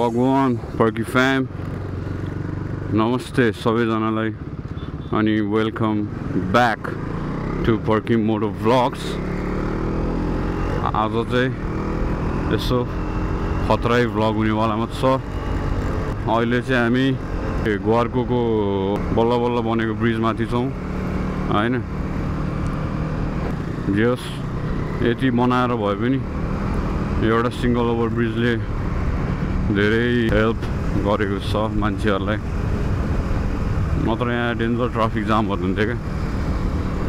Wagwan Perky fam, namaste सबैजनालाई अनि welcome back to perky मोटो भ्लग्स। आज चाहिँ यसो खतरै भ्लग हुनेवालामा छ। अहिले चाहिँ हामी ग्वारकोको बल्ल बल्ल बनेको ब्रिजमाथि छौँ हैन। जस यति बनाएर भए पनि एउटा सिंगल ओभर ब्रिजले धेरै हेल्प गरेको छ मान्छेहरूलाई। नत्र यहाँ डेन्जर ट्राफिक जामहरू हुन्थ्यो क्या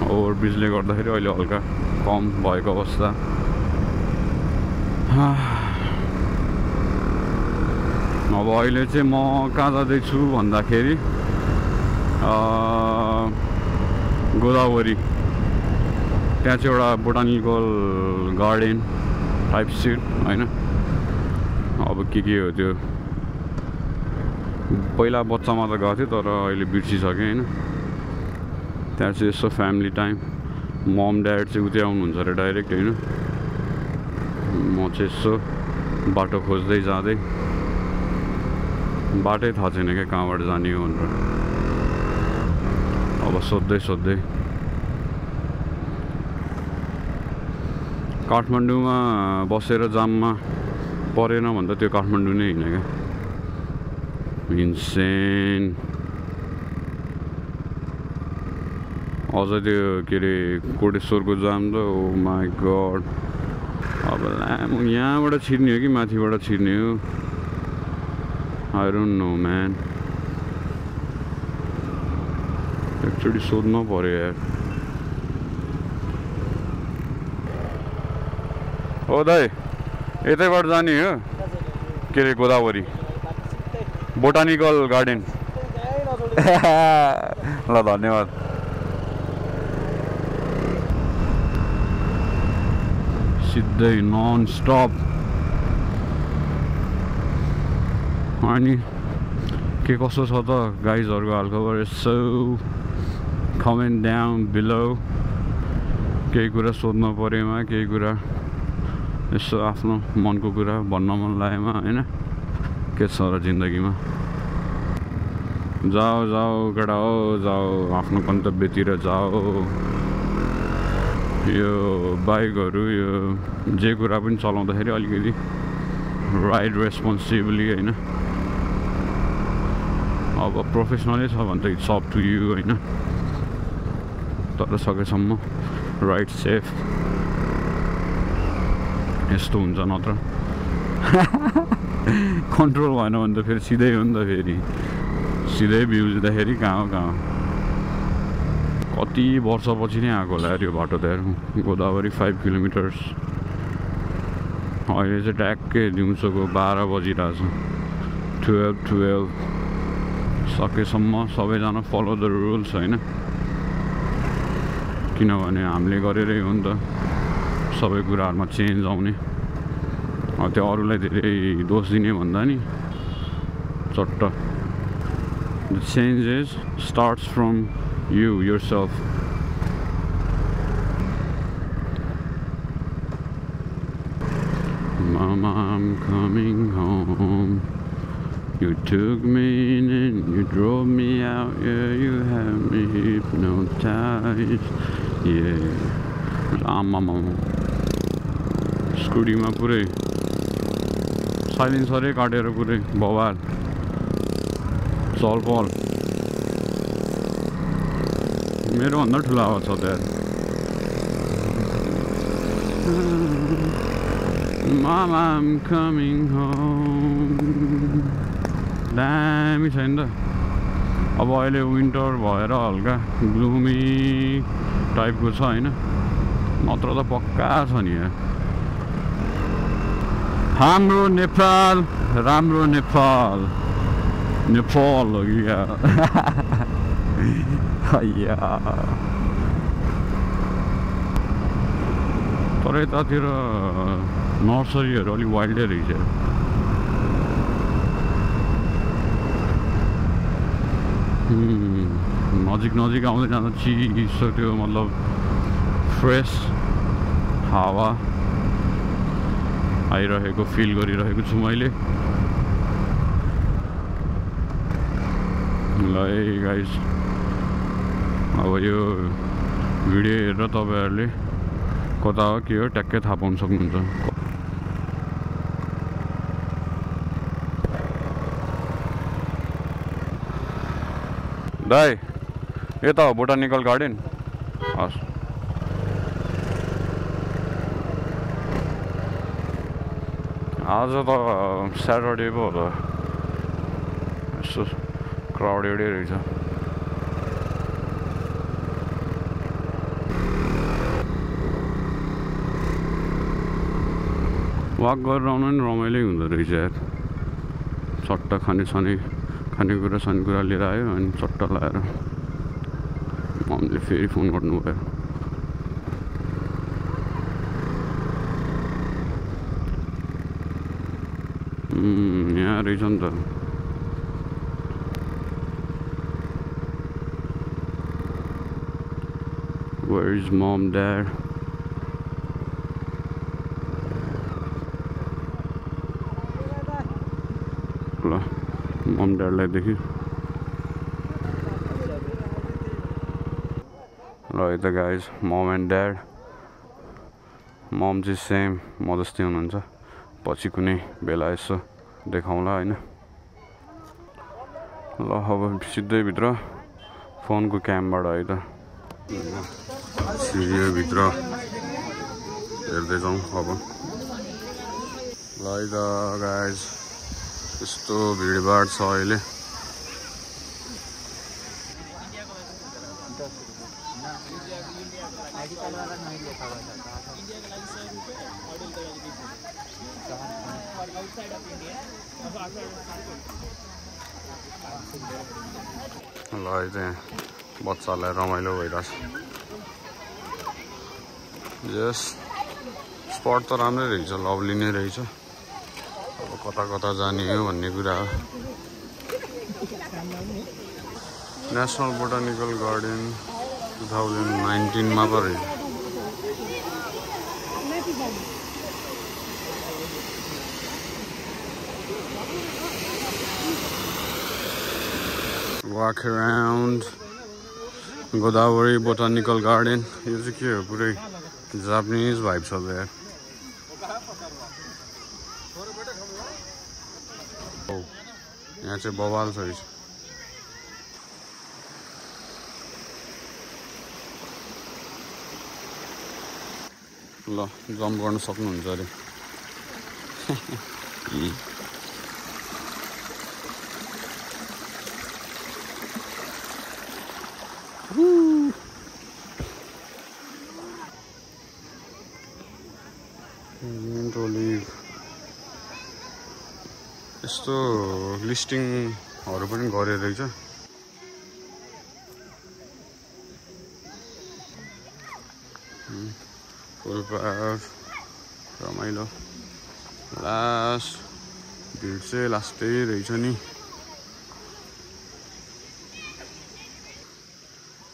ओभर ब्रिजले गर्दाखेरि। अहिले हल्का कम भएको अवस्था। अब अहिले चाहिँ म कहाँ जाँदैछु भन्दाखेरि गोदावरी, त्यहाँ चाहिँ एउटा बोटानिकल गार्डन टाइप सिट होइन। अब के हो त्यो पहिला बच्चामा त गएको थियो तर अहिले बिर्सिसकेँ होइन। त्यहाँ चाहिँ यसो फ्यामिली टाइम, मम ड्याड चाहिँ उतै आउनुहुन्छ अरे डाइरेक्ट होइन। म चाहिँ यसो बाटो खोज्दै जाँदै, बाटै थाहा छैन क्या कहाँबाट जाने हो भनेर। अब सोध्दै सोध्दै काठमाडौँमा बसेर जाममा परेन भन्दा त्यो काठमाडौँ नै होइन क्या। इन्सेन अझ त्यो के अरे कोटेश्वरको जाम त ओ माई गड। अब लामो यहाँबाट छिर्ने हो कि माथिबाट छिर्ने हो आई डोन्ट नो म्यान। एकचोटि सोध्नु पर्यो यार। ओ दाइ यतैबाट जाने हो के अरे गोदावरी बोटानिकल गार्डन। ल धन्यवाद। सिधै नन स्टप। अनि के कसो छ त गाइजहरूको हालखबर? यसो कमेन्ट डाउन बिलो। केही कुरा सोध्नु परेमा, केही कुरा यसो आफ्नो मनको कुरा भन्न मन लागेमा होइन। के छ र जिन्दगीमा। जाओ जाओ केटा हो जाओ, आफ्नो गन्तव्यतिर जाओ। यो बाइकहरू यो जे कुरा पनि चलाउँदाखेरि अलिकति राइड रेस्पोन्सिबली होइन। अब प्रोफेसनलै छ भने त इट्स अप टु यु होइन। तर सकेसम्म राइड सेफ। यस्तो हुन्छ नत्र कन्ट्रोल भएन भने त फेरि सिधै हो नि त। फेरि सिधै भ्यू दिँदाखेरि कहाँ हो। कति वर्षपछि नै आएको होला यो बाटो त यार। गोदावरी 5 किलोमिटर्स। अहिले चाहिँ ट्याक्कै दिउँसोको 12 बजिरहेछ। 12 सकेसम्म सबैजना फलो द रुल्स होइन। किनभने हामीले गरेरै हो नि त सबै कुराहरूमा चेन्ज आउने। त्यो अरूलाई धेरै दोष दिने भन्दा नि चट्ट the changes starts from you yourself. Mama, I'm coming home. You took me in and you drove me out. Yeah, you have me hypnotized. Yeah. Mama. स्कुटीमा पुरै साइलेन्सरै काटेर पुरै बवाल चलपल। मेरो भन्दा ठुलो आवाज छ त यार। Mama, I'm coming home। दामी छ नि त। अब अहिले विन्टर भएर हल्का ग्लुमी टाइपको छ होइन। नत्र त पक्का छ नि यार। हाम्रो नेपाल राम्रो नेपाल। नेपाल हो कि यार। तर यतातिर नर्सरीहरू अलिक वाइल्डै रहेछ। नजिक नजिक आउँदै जाँदा चिसो त्यो मतलब फ्रेस हावा आइरहेको फिल गरिरहेको छु मैले। ल है गाइस, अब यो भिडियो हेरेर तपाईहरुले कता हो के हो ट्याक्कै थाहा पाउन सक्नुहुन्छ। दाइ यता हो बोटानिकल गार्डन। हस् आज त स्याटरडे पो हो त, यसो क्राउडेडै रहेछ। वाक गरेर आउनु नि रमाइलो हुँदो रहेछ यार। चट्ट खानेकुरा सानेकुरा लिएर आयो अनि चट्ट लाएर मम्मीले फेरि फोन गर्नुभयो। यहाँ रहेछ नि त। Where is mom, dad? ल मम ड्याडलाई देख्यो। ल यता गाइज मम एन्ड ड्याड। मम चाहिँ सेम म जस्तै हुनुहुन्छ। पछि कुनै बेला यसो देखाउँला हैन। ल अब सिधै भित्र फोनको क्यामबाट है त सिरियो भित्र हेर्दै जाउँ अब। ल है त गाइज यस्तो भिडभाड छ अहिले। ल चाहिँ बच्चालाई रमाइलो भइरहेछ। यस स्पट त राम्रै रहेछ, लभली नै रहेछ। अब कता कता जाने हो भन्ने कुरा हो। नेसनल बोटानिकल गार्डन 2019 मा पो रहेछ। Walk around Godavari Botanical Garden. यो चाहिँ के हो, पुरै जापानिज भाइब छ यार। यहाँ चाहिँ बवाल छ। ल जम्प गर्न सक्नुहुन्छ अरे। यस्तो लिस्टिङहरू पनि गरेर रहेछ। फुलपार रमाइलो। लास्ट भिड चाहिँ लास्टै रहेछ नि।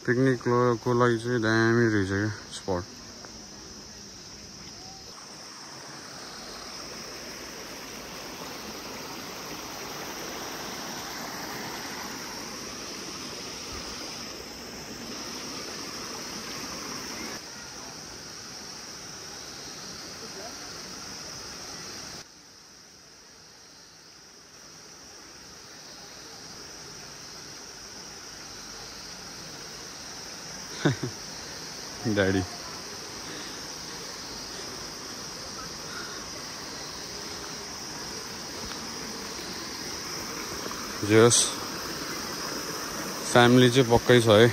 पिकनिकको लागि चाहिँ दामी रहेछ क्या स्पट। Daddy. Just family चाहिँ पक्कै छ है।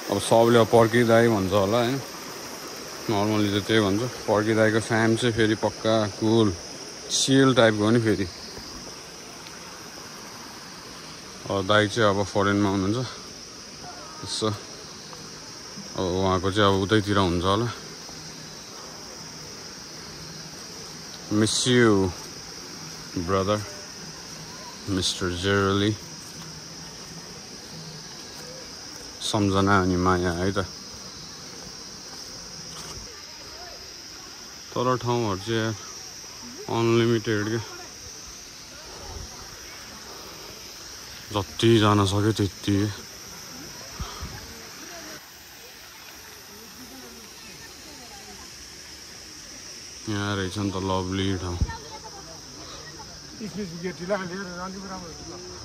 अब सबले पर्की दाई भन्छ होला हैन, नर्मली चाहिँ त्यही भन्छ। पर्की दाईको फ्याम चाहिँ फेरि पक्का कुल चिल टाइपको हो नि फेरि। अब दाई चाहिँ अब फरेनमा हुनुहुन्छ यसो। अब उहाँको चाहिँ अब उतैतिर हुन्छ होला। मिस यु ब्रदर मिस्टर जेरली। सम्झना अनि माया है त। तर ठाउँहरु चाहिँ अनलिमिटेड के। जति जान सक्यो त्यति यहाँ रहेछ नि त लभली ठाउँ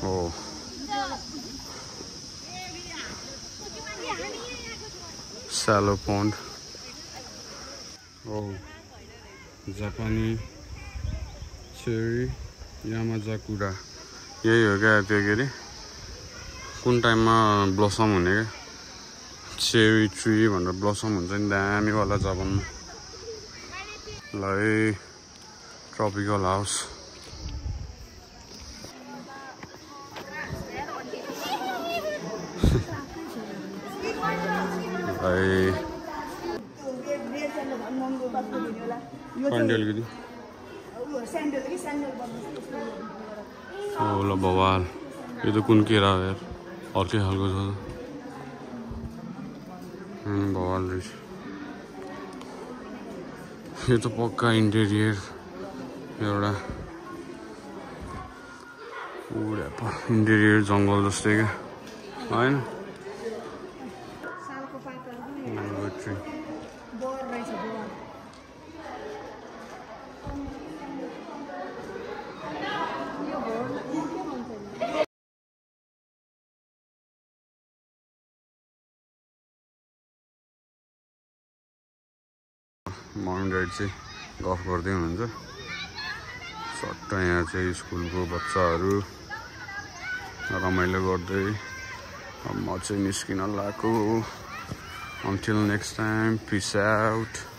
हो स्यालो पोन्ड हो जापानी चेरी यामाजाकुरा यही हो क्या त्यो के अरे कुन टाइममा ब्लसम हुने क्या चेरी ट्री भनेर ब्लसम हुन्छ नि दामीवाला जापानमा ल ट्रपिकल हाउस ल बवाल यो त कुन केरा हो यार अर्कै खालको छ बवाल रहेछ यो त पक्का इन्टेरियर एउटा इन्टेरियर जङ्गल जस्तै क्या होइन मर्निङ राइड चाहिँ गफ गर्दै हुनुहुन्छ सट्ट यहाँ चाहिँ स्कुलको बच्चाहरू रमाइलो गर्दै म चाहिँ निस्किन लाग्यो until next time peace out